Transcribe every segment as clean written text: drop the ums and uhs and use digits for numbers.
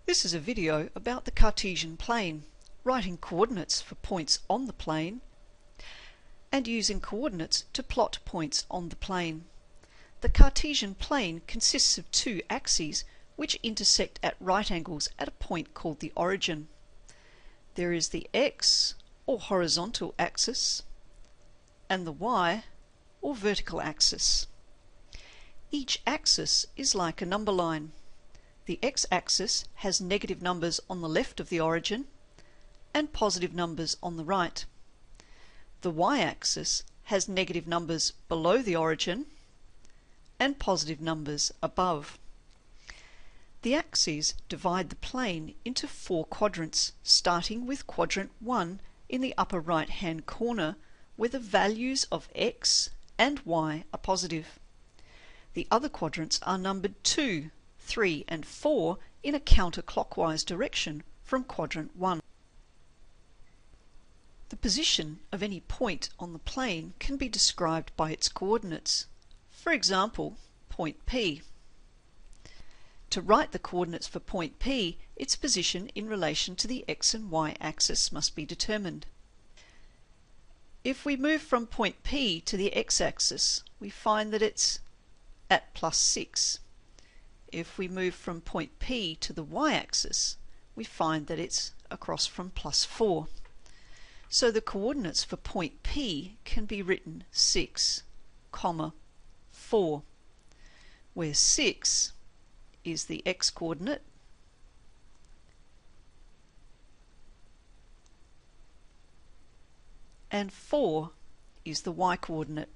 This is a video about the Cartesian plane, writing coordinates for points on the plane, and using coordinates to plot points on the plane. The Cartesian plane consists of two axes which intersect at right angles at a point called the origin. There is the x, or horizontal axis, and the y, or vertical axis. Each axis is like a number line. The x-axis has negative numbers on the left of the origin and positive numbers on the right. The y-axis has negative numbers below the origin and positive numbers above. The axes divide the plane into four quadrants, starting with quadrant 1 in the upper right hand corner, where the values of x and y are positive. The other quadrants are numbered 2, 3 and 4 in a counterclockwise direction from quadrant 1. The position of any point on the plane can be described by its coordinates. For example, point P. To write the coordinates for point P, its position in relation to the x and y axis must be determined. If we move from point P to the x-axis, we find that it's at +6. If we move from point P to the y-axis, we find that it's across from +4. So the coordinates for point P can be written 6, 4, where 6 is the x-coordinate, and 4 is the y-coordinate.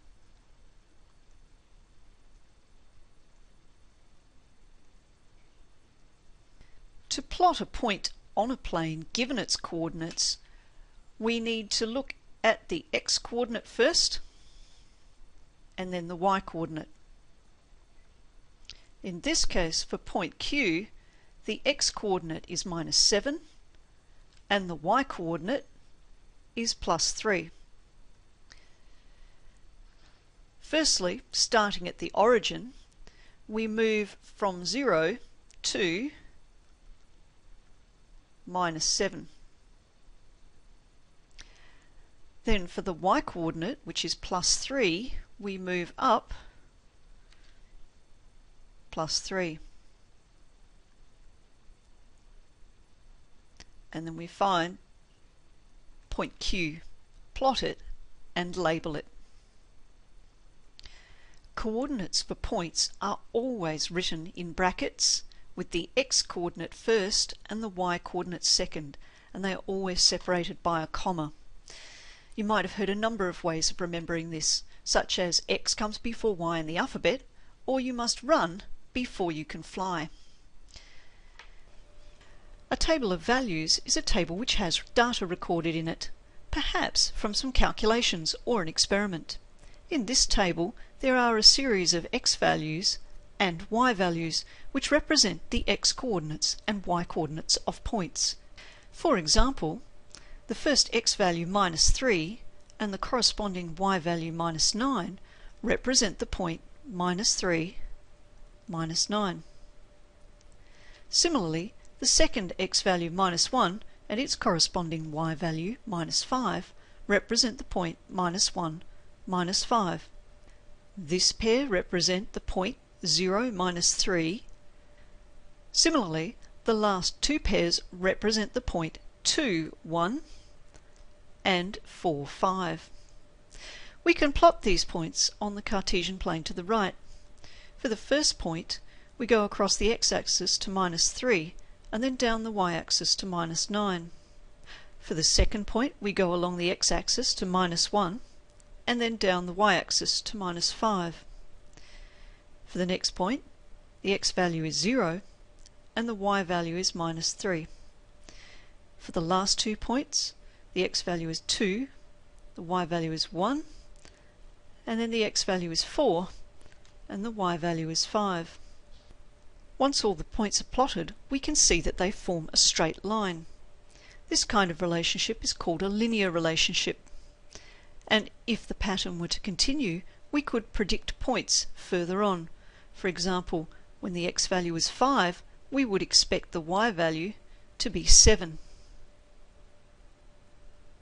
To plot a point on a plane given its coordinates, we need to look at the x-coordinate first and then the y-coordinate. In this case, for point Q, the x-coordinate is -7 and the y-coordinate is +3. Firstly, starting at the origin, we move from 0 to -7. Then for the y-coordinate, which is +3, we move up +3. And then we find point Q, plot it and label it. Coordinates for points are always written in brackets, with the x-coordinate first and the y-coordinate second, and they are always separated by a comma. You might have heard a number of ways of remembering this, such as x comes before y in the alphabet, or you must run before you can fly. A table of values is a table which has data recorded in it, perhaps from some calculations or an experiment. In this table there are a series of x values and y values which represent the x-coordinates and y-coordinates of points. For example, the first x value -3 and the corresponding y value -9 represent the point -3, -9. Similarly, the second x value -1 and its corresponding y value -5 represent the point -1, -5. This pair represent the point 0, -3. Similarly, the last two pairs represent the point 2, 1 and 4, 5. We can plot these points on the Cartesian plane to the right. For the first point, we go across the x-axis to -3 and then down the y-axis to -9. For the second point, we go along the x-axis to -1 and then down the y-axis to -5. For the next point, the x value is 0 and the y value is -3. For the last 2 points, the x value is 2, the y value is 1, and then the x value is 4 and the y value is 5. Once all the points are plotted, we can see that they form a straight line. This kind of relationship is called a linear relationship. And if the pattern were to continue, we could predict points further on. For example, when the x value is 5, we would expect the y value to be 7.